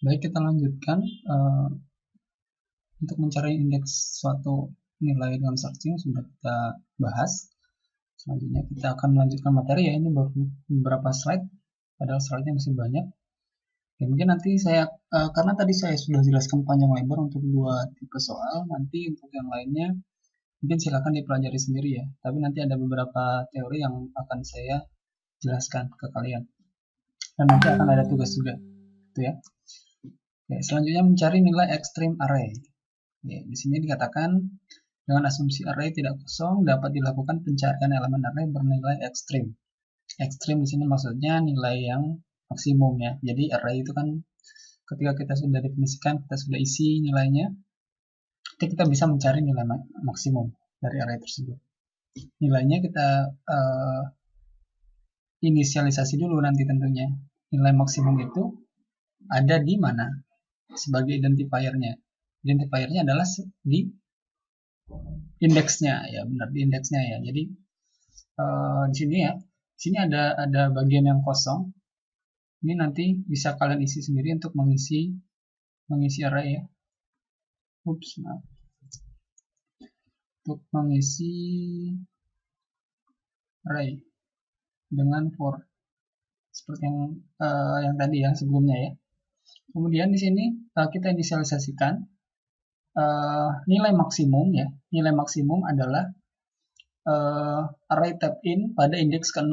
Baik, kita lanjutkan untuk mencari indeks suatu nilai dengan searching sudah kita bahas. Selanjutnya kita akan melanjutkan materi ya, ini baru beberapa slide, padahal slide-nya masih banyak. Ya, mungkin nanti saya, karena tadi saya sudah jelaskan panjang lebar untuk dua tipe soal, nanti untuk yang lainnya mungkin silakan dipelajari sendiri ya. Tapi nanti ada beberapa teori yang akan saya jelaskan ke kalian. Dan nanti akan ada tugas juga, gitu ya. Oke, selanjutnya mencari nilai extreme array. Oke, di sini dikatakan dengan asumsi array tidak kosong dapat dilakukan pencarian elemen array bernilai ekstrim. Ekstrim di sini maksudnya nilai yang maksimum ya. Jadi array itu kan ketika kita sudah definisikan, kita sudah isi nilainya, kita bisa mencari nilai maksimum dari array tersebut. Nilainya kita inisialisasi dulu nanti tentunya. Nilai maksimum itu ada di mana sebagai identifiernya. Identifiernya adalah di indeksnya ya, benar, di indeksnya ya. Jadi di sini ya, di sini ada bagian yang kosong. Ini nanti bisa kalian isi sendiri untuk mengisi array ya. Ups, maaf. Untuk mengisi array dengan for seperti yang tadi ya sebelumnya ya. Kemudian di sini kita inisialisasikan nilai maksimum ya. Nilai maksimum adalah array tab in pada indeks ke 0.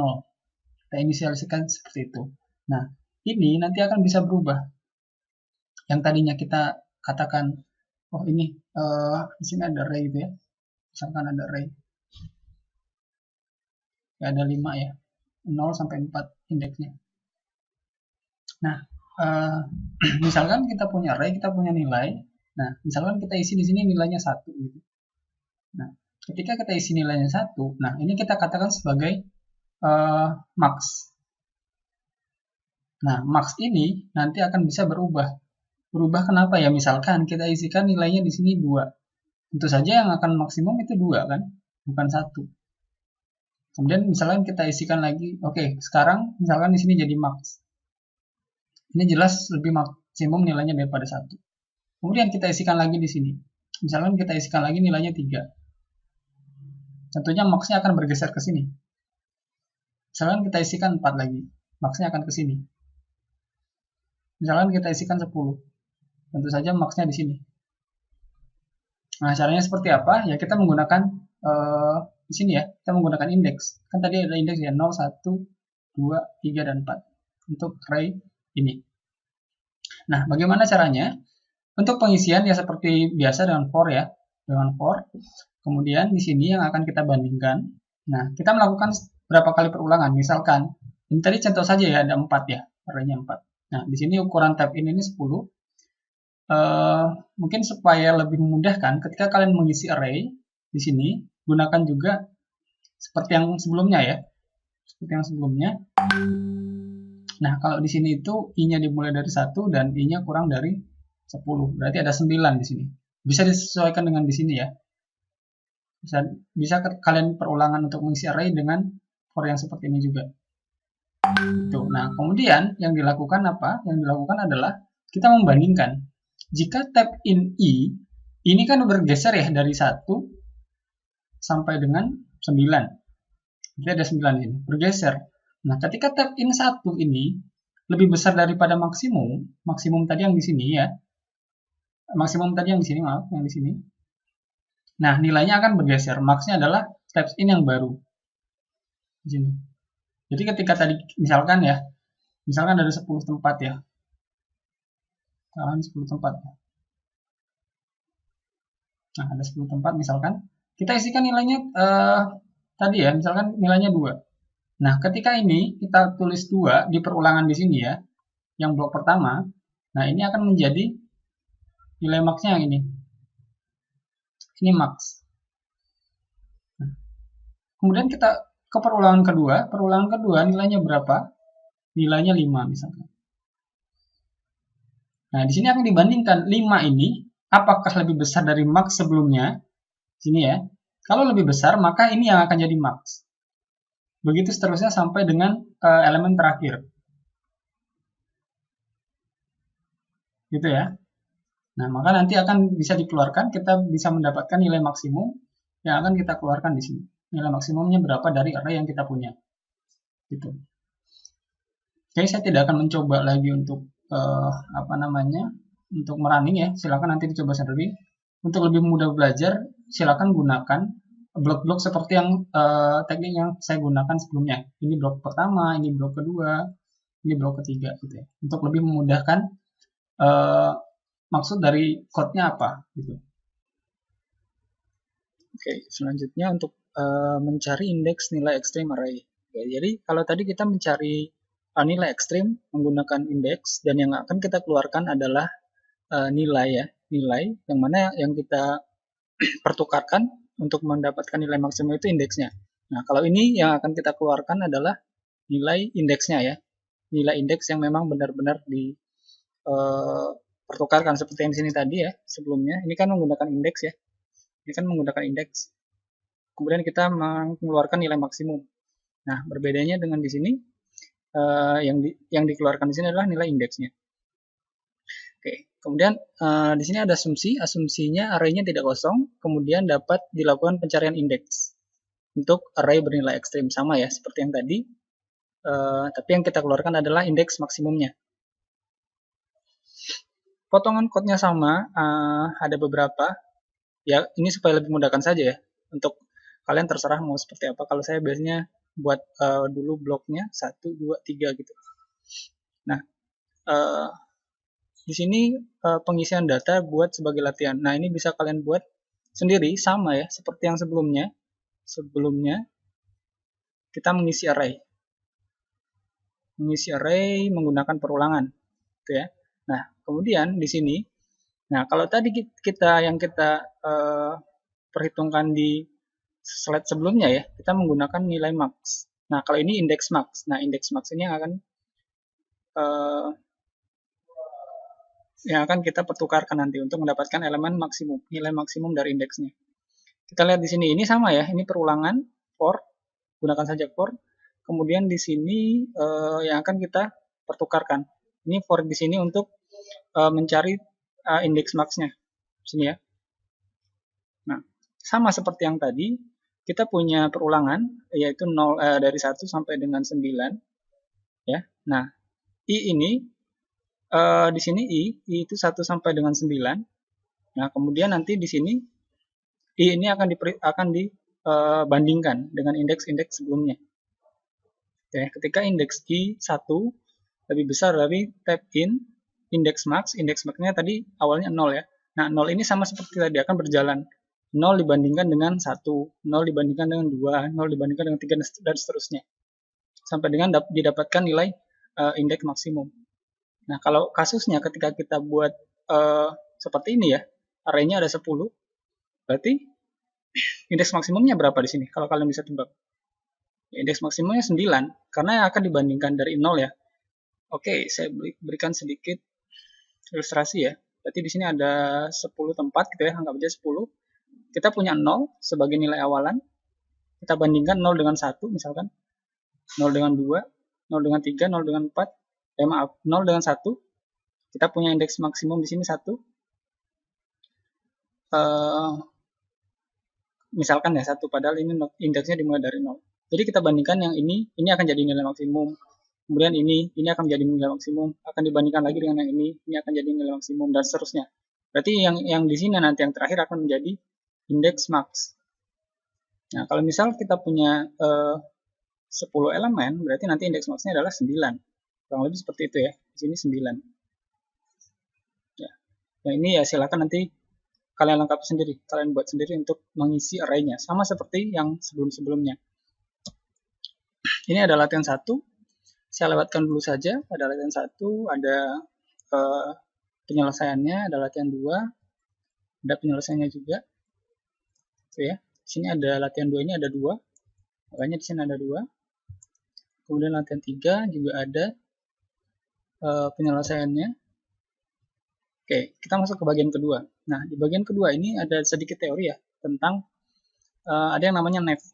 Kita inisialisasikan seperti itu. Nah, ini nanti akan bisa berubah. Yang tadinya kita katakan, oh ini di sini ada array gitu ya. Misalkan ada array. Ya, ada 5 ya. 0 sampai 4 indeksnya. Nah, misalkan kita punya array, kita punya nilai. Nah, misalkan kita isi di sini nilainya 1 gitu. Nah, ketika kita isi nilainya 1, nah ini kita katakan sebagai max. Nah, max ini nanti akan bisa berubah. Berubah kenapa ya? Misalkan kita isikan nilainya di sini 2. Tentu saja yang akan maksimum itu 2 kan, bukan 1. Kemudian misalkan kita isikan lagi, oke, sekarang misalkan di sini jadi max. Ini jelas lebih maksimum nilainya daripada 1. Kemudian kita isikan lagi di sini. Misalkan kita isikan lagi nilainya 3. Tentunya max-nya akan bergeser ke sini. Misalkan kita isikan 4 lagi, max-nya akan ke sini. Misalkan kita isikan 10. Tentu saja max-nya di sini. Nah, caranya seperti apa? Ya kita menggunakan di sini ya, kita menggunakan indeks. Kan tadi ada indeks ya 0, 1, 2, 3 dan 4 untuk array ini. Nah, bagaimana caranya? Untuk pengisian ya seperti biasa dengan for ya, dengan for. Kemudian di sini yang akan kita bandingkan. Nah, kita melakukan berapa kali perulangan? Misalkan ini tadi contoh saja ya, ada 4 ya, arraynya 4. Nah, di sini ukuran tab in ini 10. Mungkin supaya lebih memudahkan ketika kalian mengisi array di sini, gunakan juga seperti yang sebelumnya ya. Seperti yang sebelumnya. Nah, kalau di sini itu i-nya dimulai dari 1 dan i-nya kurang dari 10. Berarti ada 9 di sini. Bisa disesuaikan dengan di sini ya. Bisa kalian perulangan untuk mengisi array dengan for yang seperti ini juga. Tuh. Nah, kemudian yang dilakukan apa? Yang dilakukan adalah kita membandingkan. Jika tab in i, ini kan bergeser ya dari 1 sampai dengan 9. Jadi ada 9 ini, bergeser. Nah, ketika tab in 1 ini lebih besar daripada maksimum, maksimum tadi yang di sini ya. Maksimum tadi yang di sini, maaf, yang di sini. Nah, nilainya akan bergeser. Max-nya adalah tab in yang baru. Di sini. Jadi ketika tadi misalkan ada 10 tempat ya. Misalkan 10 tempat. Nah, ada 10 tempat misalkan. Kita isikan nilainya tadi ya, misalkan nilainya 2. Nah, ketika ini kita tulis 2 di perulangan di sini ya, yang blok pertama, nah ini akan menjadi nilai max-nya yang ini. Ini max. Nah, kemudian kita ke perulangan kedua nilainya berapa? Nilainya 5 misalkan. Nah, di sini akan dibandingkan 5 ini apakah lebih besar dari max sebelumnya? Sini ya. Kalau lebih besar, maka ini yang akan jadi max. Begitu seterusnya sampai dengan elemen terakhir. gitu ya. Nah, maka nanti akan bisa dikeluarkan, kita bisa mendapatkan nilai maksimum yang akan kita keluarkan di sini. Nilai maksimumnya berapa dari array yang kita punya. Gitu. Oke, saya tidak akan mencoba lagi untuk untuk merunning ya. Silakan nanti dicoba sendiri. Untuk lebih mudah belajar, silakan gunakan blok-blok seperti yang teknik yang saya gunakan sebelumnya. Ini blok pertama, ini blok kedua, ini blok ketiga gitu ya. Untuk lebih memudahkan maksud dari code-nya apa gitu. Oke, selanjutnya untuk mencari indeks nilai ekstrim array. Oke, jadi kalau tadi kita mencari nilai ekstrim menggunakan indeks, dan yang akan kita keluarkan adalah nilai ya, nilai yang mana yang kita pertukarkan untuk mendapatkan nilai maksimum itu indeksnya. Nah, kalau ini yang akan kita keluarkan adalah nilai indeksnya ya, nilai indeks yang memang benar-benar dipertukarkan seperti yang di sini tadi ya sebelumnya. Ini kan menggunakan indeks ya, ini kan menggunakan indeks. Kemudian kita mengeluarkan nilai maksimum. Nah, berbedanya dengan di sini, yang dikeluarkan di sini adalah nilai indeksnya. Oke, kemudian di sini ada asumsinya array-nya tidak kosong, kemudian dapat dilakukan pencarian indeks untuk array bernilai ekstrim, sama ya seperti yang tadi, tapi yang kita keluarkan adalah indeks maksimumnya. Potongan code-nya sama, ada beberapa, ya ini supaya lebih mudahkan saja ya, untuk kalian terserah mau seperti apa. Kalau saya biasanya buat dulu bloknya 1, 2, 3 gitu. Nah, di sini pengisian data buat sebagai latihan. Nah, ini bisa kalian buat sendiri, sama ya, seperti yang sebelumnya. Sebelumnya, kita mengisi array. Mengisi array menggunakan perulangan. Gitu ya. Nah, kemudian di sini, nah kalau tadi kita perhitungkan di slide sebelumnya ya, kita menggunakan nilai max. Nah, kalau ini indeks max. Nah, indeks max ini yang akan kita pertukarkan nanti untuk mendapatkan elemen maksimum, nilai maksimum dari indeksnya. Kita lihat di sini, ini sama ya, ini perulangan for, gunakan saja for. Kemudian di sini yang akan kita pertukarkan. Ini for di sini untuk mencari indeks maxnya, sini ya. Nah, sama seperti yang tadi, kita punya perulangan yaitu 0 dari 1 sampai dengan 9 ya. Nah, i ini di sini i itu 1 sampai dengan 9. Nah, kemudian nanti di sini i ini akan dibandingkan dengan indeks-indeks sebelumnya. Ya, ketika indeks i 1 lebih besar dari tab in indeks max-nya tadi awalnya 0 ya. Nah, 0 ini sama seperti tadi akan berjalan. 0 dibandingkan dengan 1, 0 dibandingkan dengan 2, 0 dibandingkan dengan 3, dan seterusnya. Sampai dengan didapatkan nilai indeks maksimum. Nah, kalau kasusnya ketika kita buat seperti ini ya, array-nya ada 10, berarti indeks maksimumnya berapa di sini? Kalau kalian bisa tebak. Indeks maksimumnya 9, karena yang akan dibandingkan dari 0 ya. Oke, saya berikan sedikit ilustrasi ya. Berarti di sini ada 10 tempat gitu ya, anggap aja 10. Kita punya 0 sebagai nilai awalan. Kita bandingkan 0 dengan 1 misalkan. 0 dengan 2, 0 dengan 3, 0 dengan 4. 0 dengan 1. Kita punya indeks maksimum di sini 1. Misalkan ya 1, padahal ini indeksnya dimulai dari 0. Jadi kita bandingkan yang ini akan jadi nilai maksimum. Kemudian ini akan menjadi nilai maksimum, akan dibandingkan lagi dengan yang ini akan jadi nilai maksimum, dan seterusnya. Berarti yang di sini nanti yang terakhir akan menjadi indeks max. Nah, kalau misal kita punya 10 elemen, berarti nanti indeks maxnya adalah 9. Kurang lebih seperti itu ya. Di sini 9. Ya. Yang ini ya silakan nanti kalian lengkapi sendiri, kalian buat sendiri untuk mengisi array-nya. Sama seperti yang sebelum-sebelumnya. Ini ada latihan 1. Saya lewatkan dulu saja. Ada latihan 1, ada penyelesaiannya, ada latihan 2, ada penyelesaiannya juga. Oke ya. Di sini ada latihan 2, ini ada 2. Makanya di sini ada 2. Kemudian latihan 3 juga ada penyelesaiannya. Oke, kita masuk ke bagian kedua. Nah, di bagian kedua ini ada sedikit teori ya tentang ada yang namanya naive.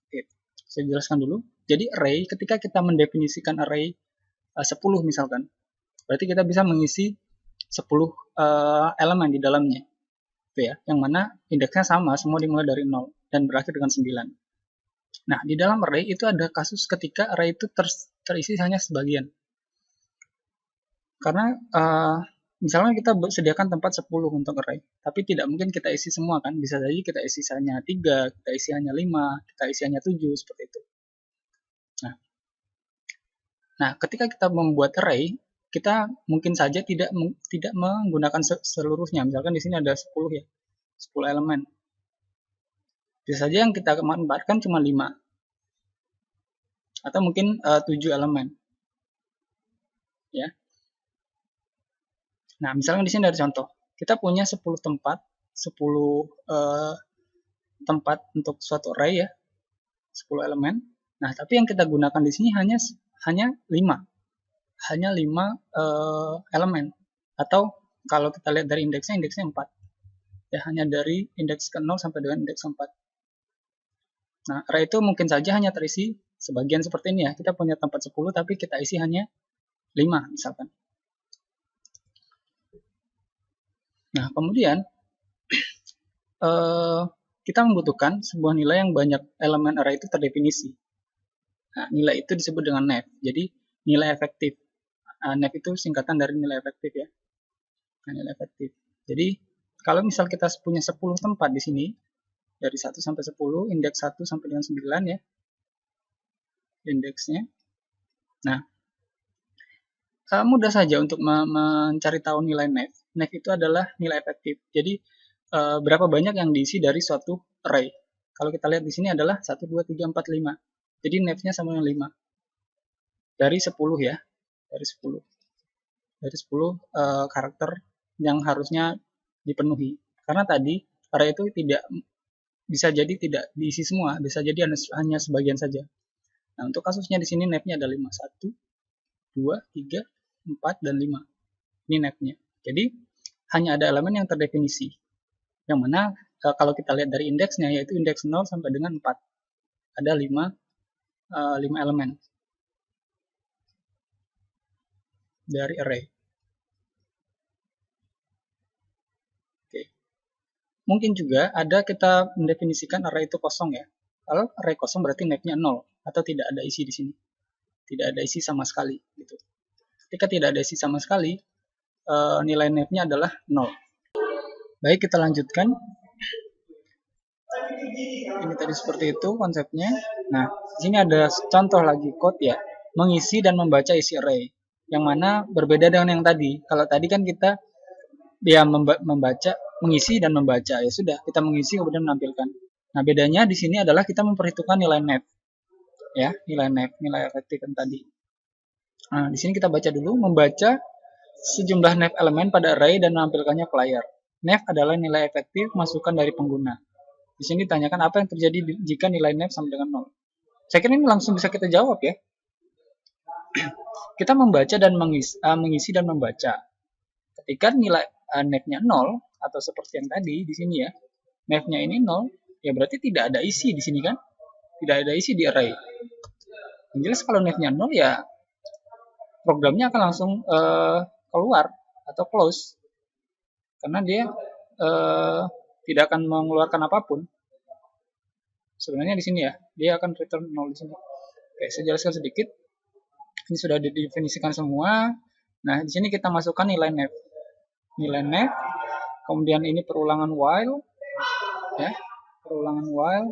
Oke, saya jelaskan dulu. Jadi array, ketika kita mendefinisikan array 10 misalkan, berarti kita bisa mengisi elemen di dalamnya. Itu ya, yang mana indeksnya sama, semua dimulai dari 0 dan berakhir dengan 9. Nah, di dalam array itu ada kasus ketika array itu terisi hanya sebagian. Karena misalnya kita sediakan tempat 10 untuk array, tapi tidak mungkin kita isi semua kan, bisa saja kita isi hanya 3, kita isi hanya 5, kita isi hanya 7, seperti itu. Nah, ketika kita membuat array, kita mungkin saja tidak menggunakan seluruhnya. Misalkan di sini ada 10 ya, 10 elemen. Bisa saja yang kita manfaatkan cuma 5. Atau mungkin 7 elemen. Ya. Nah, misalnya di sini ada contoh. Kita punya 10 tempat, 10 tempat untuk suatu array ya, 10 elemen. Nah, tapi yang kita gunakan di sini hanya 5. Hanya 5 elemen. Atau kalau kita lihat dari indeksnya 4. Ya, hanya dari indeks ke 0 sampai dengan indeks 4. Nah, array itu mungkin saja hanya terisi sebagian seperti ini ya. Kita punya tempat 10 tapi kita isi hanya 5 misalkan. Nah, kemudian kita membutuhkan sebuah nilai yang banyak elemen array itu terdefinisi. Nah, nilai itu disebut dengan nef. Jadi, nilai efektif. Nef itu singkatan dari nilai efektif ya. Nah, nilai efektif. Jadi, kalau misal kita punya 10 tempat di sini, dari 1 sampai 10, indeks 1 sampai dengan 9 ya, indeksnya. Nah, mudah saja untuk mencari tahu nilai nef. Nef itu adalah nilai efektif. Jadi, berapa banyak yang diisi dari suatu array. Kalau kita lihat di sini adalah 1, 2, 3, 4, 5. Jadi, nefnya sama dengan 5. Dari 10 ya. Dari 10. Dari 10 karakter yang harusnya dipenuhi. Karena tadi, array itu bisa jadi tidak diisi semua, bisa jadi hanya sebagian saja. Nah, untuk kasusnya di sini nefnya ada 5. 1, 2, 3, 4, dan 5. Ini nefnya. Jadi, hanya ada elemen yang terdefinisi. Yang mana, kalau kita lihat dari indeksnya, yaitu indeks 0 sampai dengan 4. Ada 5 elemen dari array. Oke. Mungkin juga ada kita mendefinisikan array itu kosong ya. Kalau array kosong berarti nefnya 0 atau tidak ada isi di sini. Tidak ada isi sama sekali gitu. Ketika tidak ada isi sama sekali, nilai nefnya adalah 0. Baik, kita lanjutkan. Ini tadi seperti itu konsepnya. Nah, di sini ada contoh lagi code ya, mengisi dan membaca isi array. Yang mana berbeda dengan yang tadi. Kalau tadi kan kita membaca, mengisi dan membaca. Ya sudah, kita mengisi kemudian menampilkan. Nah, bedanya di sini adalah kita memperhitungkan nilai nef. Ya, nilai nef, nilai efektif yang tadi. Nah, di sini kita baca dulu, membaca sejumlah nef elemen pada array dan menampilkannya ke layar. Nef adalah nilai efektif masukan dari pengguna. Di sini ditanyakan apa yang terjadi jika nilai nef sama dengan 0. Saya kira ini langsung bisa kita jawab ya. Kita membaca dan mengisi dan membaca. Ketika nilai nefnya 0 atau seperti yang tadi di sini ya, nefnya ini 0, ya berarti tidak ada isi di sini kan? Tidak ada isi di array. Yang jelas kalau nefnya 0 ya programnya akan langsung keluar atau close. Karena dia tidak akan mengeluarkan apapun. Sebenarnya di sini ya, dia akan return 0 di sini. Oke, saya jelaskan sedikit. Ini sudah didefinisikan semua. Nah, di sini kita masukkan nilai nef. Nilai nef. Kemudian ini perulangan while. Ya, perulangan while.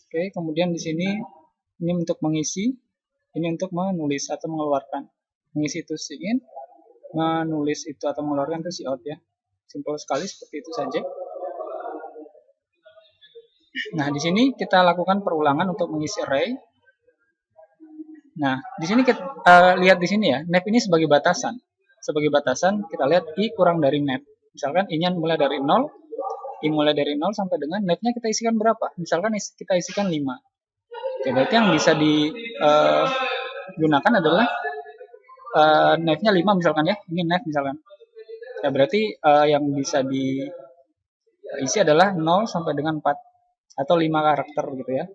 Oke, kemudian di sini ini untuk mengisi, ini untuk menulis atau mengeluarkan. Mengisi itu in, menulis itu atau mengeluarkan itu out ya. Simpel sekali seperti itu saja. Nah, di sini kita lakukan perulangan untuk mengisi array. Nah, di sini kita lihat di sini ya, nef ini sebagai batasan. Sebagai batasan kita lihat i kurang dari nef. Misalkan i-nya mulai dari 0, i mulai dari 0 sampai dengan nefnya kita isikan berapa? Misalkan kita isikan 5. Oke, berarti yang bisa digunakan adalah nefnya 5 misalkan ya. Ini nef misalkan. Ya, berarti yang bisa diisi adalah 0 sampai dengan 4 atau 5 karakter gitu ya.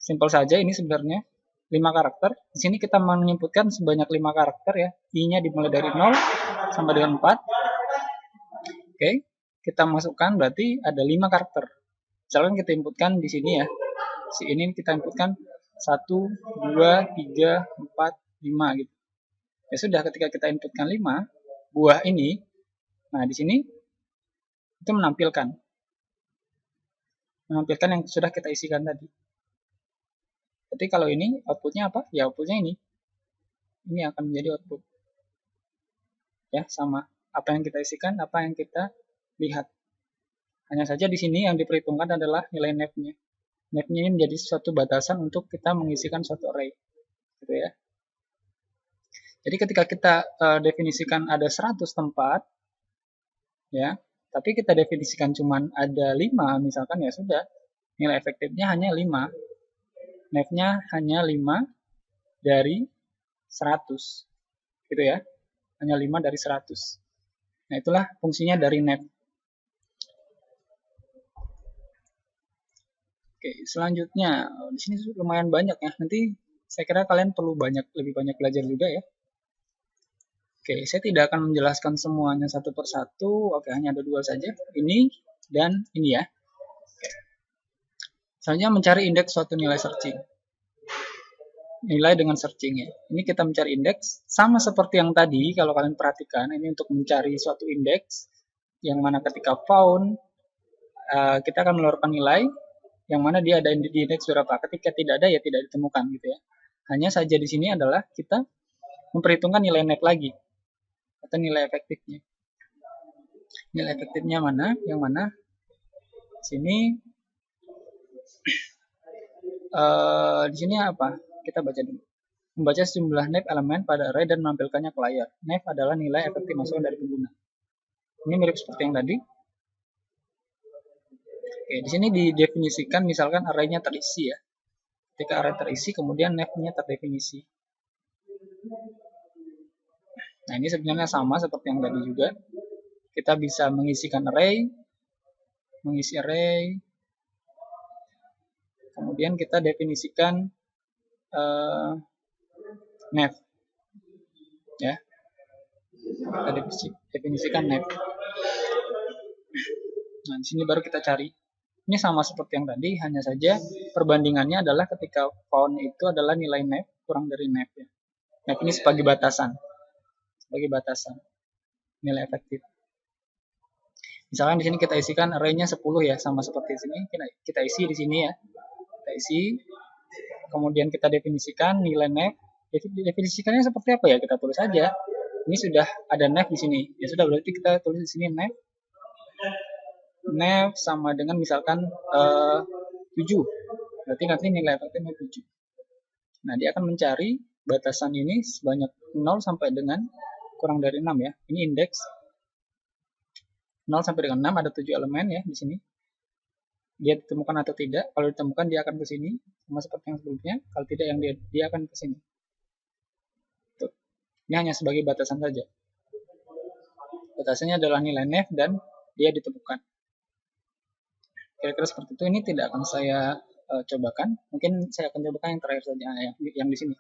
Simpel saja ini sebenarnya. 5 karakter. Di sini kita menyebutkan sebanyak 5 karakter ya. I-nya dimulai dari 0 sampai dengan 4. Oke, kita masukkan berarti ada 5 karakter. Misalkan kita inputkan di sini ya. Si ini kita inputkan 1, 2, 3, 4, 5 gitu. Ya sudah, ketika kita inputkan 5 buah ini, nah di sini itu menampilkan yang sudah kita isikan tadi. Jadi kalau ini outputnya apa? Ya outputnya ini. Ini akan menjadi output. Ya, sama. Apa yang kita isikan, apa yang kita lihat. Hanya saja di sini yang diperhitungkan adalah nilai nav-nya. Nav-nya ini menjadi suatu batasan untuk kita mengisikan suatu array. Gitu ya. Jadi ketika kita definisikan ada 100 tempat, ya, tapi kita definisikan cuman ada 5, misalkan, ya sudah, nilai efektifnya hanya 5. Nav-nya hanya 5 dari 100. Gitu ya. Hanya 5 dari 100. Nah, itulah fungsinya dari nav. Oke, selanjutnya di sini lumayan banyak ya. Nanti saya kira kalian perlu lebih banyak belajar juga ya. Oke, saya tidak akan menjelaskan semuanya satu persatu. Oke, hanya ada 2 saja. Ini dan ini ya. Oke. Selanjutnya mencari indeks suatu nilai searching. Nilai dengan searching ya. Ini kita mencari indeks sama seperti yang tadi. Kalau kalian perhatikan, ini untuk mencari suatu indeks yang mana ketika found kita akan mengeluarkan nilai yang mana dia ada di indeks berapa. Ketika tidak ada ya tidak ditemukan gitu ya. Hanya saja di sini adalah kita memperhitungkan nilai net lagi atau nilai efektifnya. Nilai efektifnya mana? Yang mana? Sini di sini apa? Kita baca dulu. Membaca sejumlah nav elemen pada array dan menampilkannya ke layar. Nav adalah nilai efektif masukan dari pengguna. Ini mirip seperti yang tadi. Oke, di sini didefinisikan misalkan array-nya terisi ya. Ketika array terisi, kemudian nav-nya terdefinisi. Nah, ini sebenarnya sama seperti yang tadi juga. Kita bisa mengisikan array, mengisi array, kemudian kita definisikan nav. Ya. Kita definisikan nav. Nah, di sini baru kita cari. Ini sama seperti yang tadi, hanya saja perbandingannya adalah ketika found itu adalah nilai nav kurang dari nav ya. Nav ini sebagai batasan. Nilai efektif. Misalkan di sini kita isikan array-nya 10 ya, sama seperti di sini. Kita isi di sini ya. Kita isi. Kemudian kita definisikan nilai nav. Definisikannya seperti apa ya? Kita tulis saja. Ini sudah ada nav di sini. Ya sudah, berarti kita tulis di sini nav. Nav sama dengan misalkan 7. Berarti nanti nilai efektifnya 7. Nah, dia akan mencari batasan ini sebanyak 0 sampai dengan kurang dari 6 ya. Ini indeks 0 sampai dengan 6, ada 7 elemen ya di sini. Dia ditemukan atau tidak. Kalau ditemukan dia akan ke sini, sama seperti yang sebelumnya. Kalau tidak, yang dia akan ke sini. Tuh. Ini hanya sebagai batasan saja. Batasannya adalah nilai nav dan dia ditemukan. Kira-kira seperti itu. Ini tidak akan saya cobakan. Mungkin saya akan cobakan yang terakhir saja, yang di sini.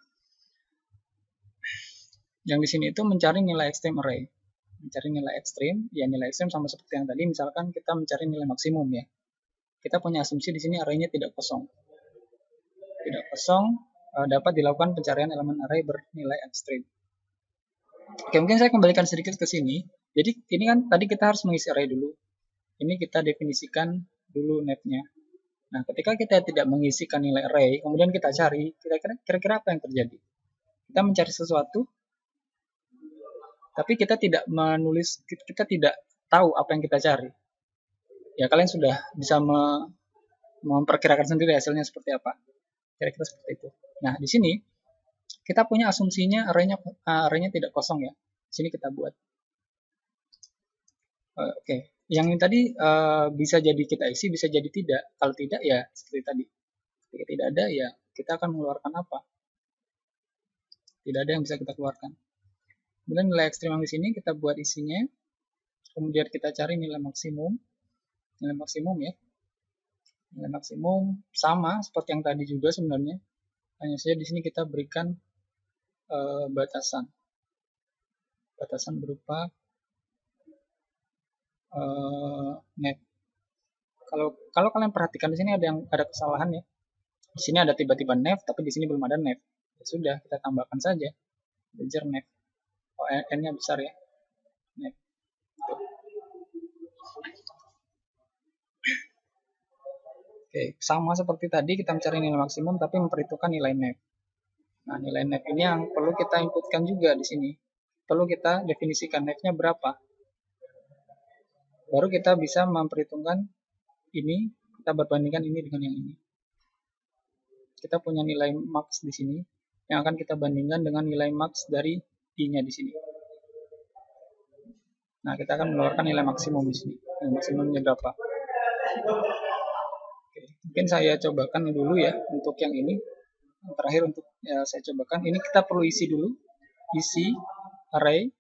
Yang di sini itu mencari nilai ekstrim array. Mencari nilai ekstrim, ya nilai ekstrim sama seperti yang tadi. Misalkan kita mencari nilai maksimum ya. Kita punya asumsi di sini array-nya tidak kosong. Tidak kosong, dapat dilakukan pencarian elemen array bernilai ekstrim. Oke, mungkin saya kembalikan sedikit ke sini. Jadi ini kan tadi kita harus mengisi array dulu. Ini kita definisikan dulu nav-nya. Nah, ketika kita tidak mengisikan nilai array, kemudian kita cari, kira-kira apa yang terjadi? Kita mencari sesuatu, tapi kita tidak menulis, kita tidak tahu apa yang kita cari. Ya, kalian sudah bisa memperkirakan sendiri hasilnya seperti apa. Kira-kira seperti itu. Nah, di sini kita punya asumsinya array-nya tidak kosong ya. Di sini kita buat. Oke. Yang ini tadi bisa jadi kita isi, bisa jadi tidak. Kalau tidak ya seperti tadi. Ketika tidak ada ya kita akan mengeluarkan apa? Tidak ada yang bisa kita keluarkan. Kemudian nilai ekstrim yang di sini kita buat isinya. Kemudian kita cari nilai maksimum. Nilai maksimum ya. Nilai maksimum sama seperti yang tadi juga sebenarnya. Hanya saja di sini kita berikan batasan berupa nef. Kalau kalian perhatikan di sini ada kesalahan ya. Di sini ada tiba-tiba nef, tapi di sini belum ada nef. Ya sudah, kita tambahkan saja belajar nef. Oh, n-nya besar ya. Nef. Oke, sama seperti tadi kita mencari nilai maksimum tapi memperhitungkan nilai nef. Nah, nilai nef ini yang perlu kita inputkan juga di sini. Perlu kita definisikan nef-nya berapa. Baru kita bisa memperhitungkan ini, kita berbandingkan ini dengan yang ini. Kita punya nilai max di sini yang akan kita bandingkan dengan nilai max dari I-nya di sini. Nah, kita akan mengeluarkan nilai maksimum di sini. Nilai maksimumnya berapa? Oke, mungkin saya cobakan dulu ya untuk yang ini. Yang terakhir untuk saya cobakan, ini kita perlu isi dulu. Isi array.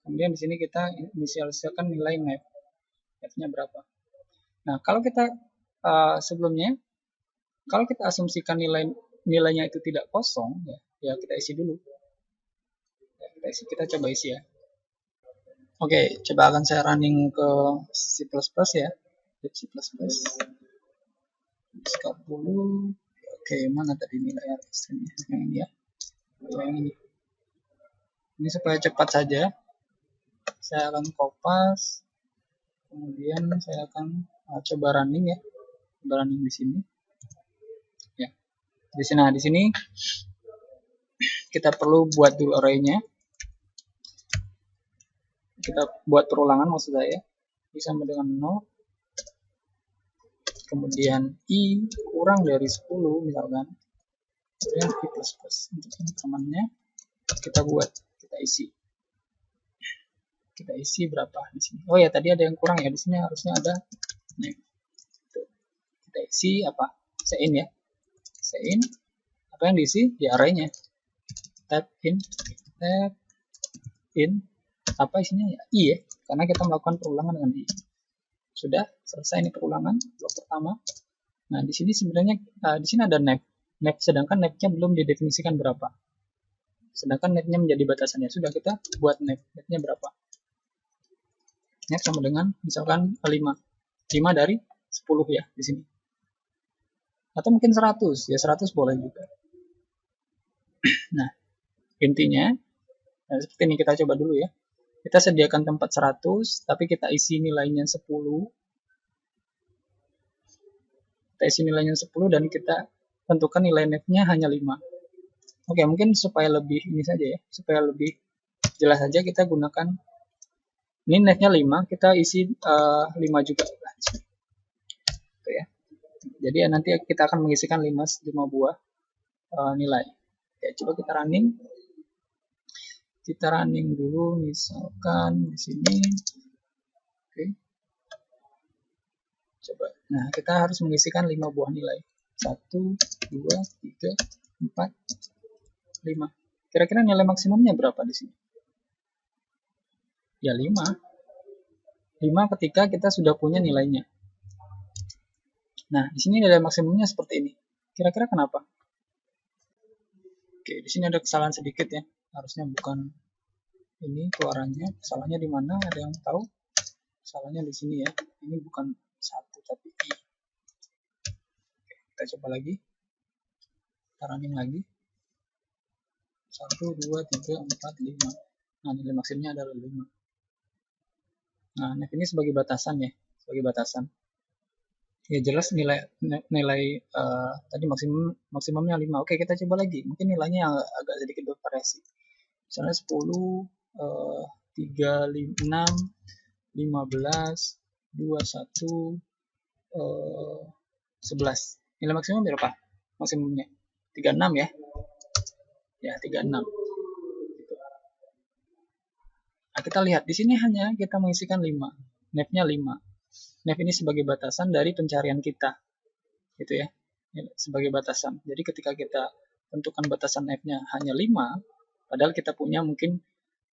Kemudian di sini kita inisialisasikan nilai nef. Nef-nya berapa? Nah, kalau kita sebelumnya, kalau kita asumsikan nilainya itu tidak kosong, ya kita isi dulu. Ya, kita coba isi ya. Oke, coba akan saya running ke C++ ya. C++. Start dulu. Oke, mana tadi nilai ekstrimnya? Yang ini ya. Yang ini. Ini supaya cepat saja. Saya akan kopas. Kemudian saya akan coba running ya. Coba running di sini. Ya. Di sini kita perlu buat dulu array-nya. Kita buat perulangan maksud saya. I sama dengan 0. Kemudian I kurang dari 10 misalkan. Kemudian I++. Untuk teman-temannya kita isi. Kita isi berapa di sini? Oh ya, tadi ada yang kurang ya. Di sini harusnya ada name. Kita isi apa? Sein ya. Sein. Apa yang diisi? Ya array-nya. Tab in. Apa isinya ya? I ya. Karena kita melakukan perulangan dengan I. Sudah selesai ini perulangan blok pertama. Nah, di sini sebenarnya di sini ada nef. Sedangkan nef-nya belum didefinisikan berapa. Sedangkan nef-nya menjadi batasannya. Sudah kita buat nef. Nef-nya berapa? Nef sama dengan misalkan 5. 5 dari 10 ya di sini. Atau mungkin 100. Ya 100 boleh juga. Nah, intinya seperti ini, kita coba dulu ya. Kita sediakan tempat 100, tapi kita isi nilainya 10. Kita isi nilainya 10 dan kita tentukan nilai nef-nya hanya 5. Oke, mungkin supaya lebih ini saja ya, supaya lebih jelas saja kita gunakan ini nef-nya 5, kita isi 5 juga. Oke ya. Jadi ya, nanti kita akan mengisikan 5 buah nilai. Oke, coba kita running. Kita running dulu, misalkan di sini. Oke. Coba. Nah, kita harus mengisikan 5 buah nilai. 1, 2, 3, 4, 5. Kira-kira nilai maksimumnya berapa di sini? Ya 5. 5 ketika kita sudah punya nilainya. Nah, di sini nilai maksimumnya seperti ini. Kira-kira kenapa? Oke, di sini ada kesalahan sedikit ya. Harusnya bukan ini keluarannya. Salahnya di mana? Ada yang tahu? Salahnya di sini ya. Ini bukan 1 tapi I. Oke, kita coba lagi. Kita running lagi. 1, 2, 3, 4, 5. Nah, nilai maksimumnya adalah 5. Nah, nef ini sebagai batasan ya. Sebagai batasan. Ya jelas nilai tadi maksimumnya 5. Oke, kita coba lagi. Mungkin nilainya agak sedikit bervariasi. Misalnya 10, 3, 6, 15, 21, 11. Nilai maksimum berapa? Maksimumnya 36 ya. Ya, 36. Gitu. Nah, kita lihat di sini hanya kita mengisikan 5. Nef-nya 5. Nef ini sebagai batasan dari pencarian kita. Gitu ya. Sebagai batasan. Jadi ketika kita tentukan batasan nef-nya hanya 5, padahal kita punya mungkin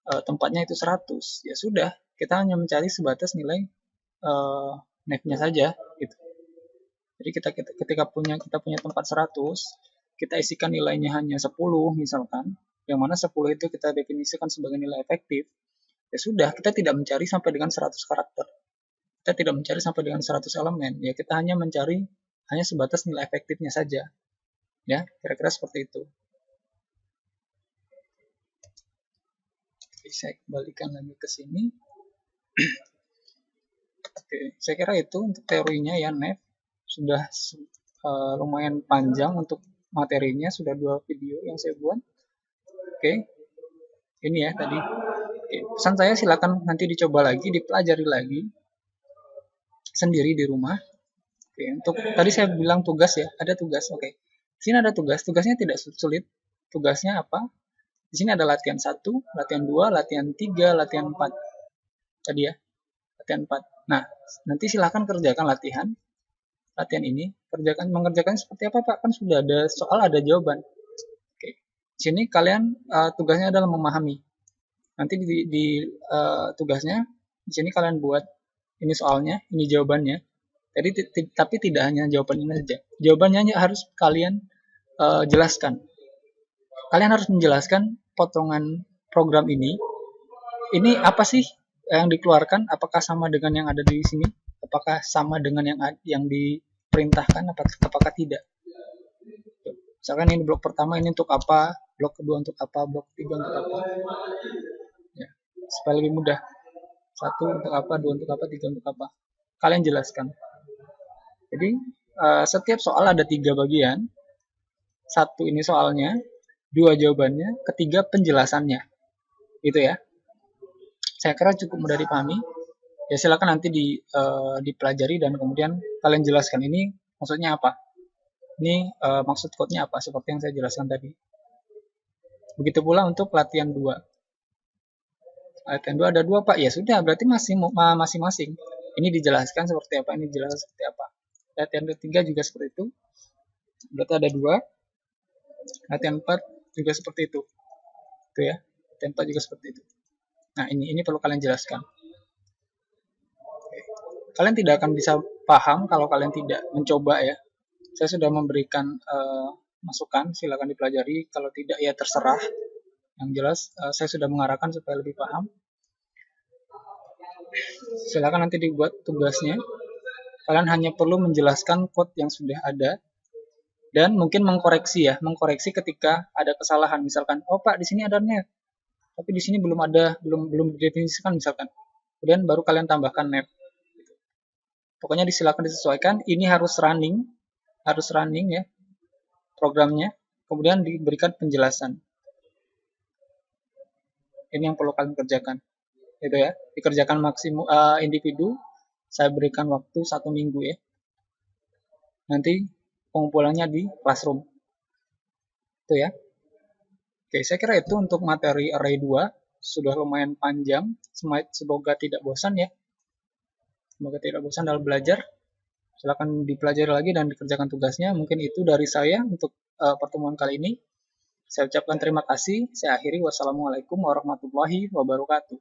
tempatnya itu 100. Ya sudah, kita hanya mencari sebatas nilai nef-nya saja gitu. Jadi ketika kita punya tempat 100, kita isikan nilainya hanya 10 misalkan, yang mana 10 itu kita definisikan sebagai nilai efektif, ya sudah, kita tidak mencari sampai dengan 100 karakter. Kita tidak mencari sampai dengan 100 elemen, ya kita hanya mencari hanya sebatas nilai efektifnya saja. Ya, kira-kira seperti itu. Oke, saya kembalikan lagi ke sini. Oke, saya kira itu untuk teorinya ya, Nev. Sudah lumayan panjang untuk materinya, sudah 2 video yang saya buat. Oke, ini ya tadi. Oke, pesan saya silakan nanti dicoba lagi, dipelajari lagi sendiri di rumah. Oke, untuk tadi saya bilang tugas ya, ada tugas. Oke, di sini ada tugas. Tugasnya tidak sulit. Tugasnya apa? Di sini ada latihan 1, latihan 2, latihan 3, latihan 4. Tadi ya, latihan 4. Nah, nanti silakan kerjakan latihan ini. Mengerjakan seperti apa, Pak? Kan sudah ada soal, ada jawaban. Oke, di sini kalian tugasnya adalah memahami. Nanti di tugasnya di sini kalian buat ini soalnya, ini jawabannya. Tapi tidak hanya jawaban ini saja. Jawabannya harus kalian jelaskan. Kalian harus menjelaskan potongan program ini. Ini apa sih yang dikeluarkan? Apakah sama dengan yang ada di sini? Apakah sama dengan yang diperintahkan? Apakah tidak? Misalkan ini blok pertama ini untuk apa? Blok kedua untuk apa? Blok ketiga untuk apa? Ya, supaya lebih mudah. 1 untuk apa? 2 untuk apa? 3 untuk apa? Kalian jelaskan. Jadi setiap soal ada 3 bagian. 1 ini soalnya, 2 jawabannya, ketiga penjelasannya. Gitu ya. Saya kira cukup mudah dipahami. Ya silakan nanti dipelajari dan kemudian kalian jelaskan ini maksudnya apa. Ini maksud code-nya apa seperti yang saya jelaskan tadi. Begitu pula untuk latihan 2. Latihan 2 ada 2, Pak. Ya sudah, berarti masing-masing. Ini dijelaskan seperti apa, ini dijelaskan seperti apa. Latihan ketiga juga seperti itu. Berarti ada 2. Latihan 4 juga seperti itu. Itu ya. Latihan 4 juga seperti itu. Nah, ini perlu kalian jelaskan. Kalian tidak akan bisa paham kalau kalian tidak mencoba ya. Saya sudah memberikan masukan, silakan dipelajari. Kalau tidak ya terserah. Yang jelas saya sudah mengarahkan supaya lebih paham. Silakan nanti dibuat tugasnya. Kalian hanya perlu menjelaskan code yang sudah ada dan mungkin mengkoreksi ketika ada kesalahan. Misalkan, oh Pak, di sini ada net, tapi di sini belum didefinisikan misalkan. Kemudian baru kalian tambahkan net. Pokoknya silakan disesuaikan. Ini harus running ya programnya. Kemudian diberikan penjelasan. Ini yang perlu kalian kerjakan. Itu ya, dikerjakan maksimum individu. Saya berikan waktu 1 minggu ya. Nanti pengumpulannya di classroom. Itu ya. Oke, saya kira itu untuk materi array 2. Sudah lumayan panjang. Semoga tidak bosan ya. Semoga tidak bosan dalam belajar. Silakan dipelajari lagi dan dikerjakan tugasnya. Mungkin itu dari saya untuk pertemuan kali ini. Saya ucapkan terima kasih. Saya akhiri. Wassalamualaikum warahmatullahi wabarakatuh.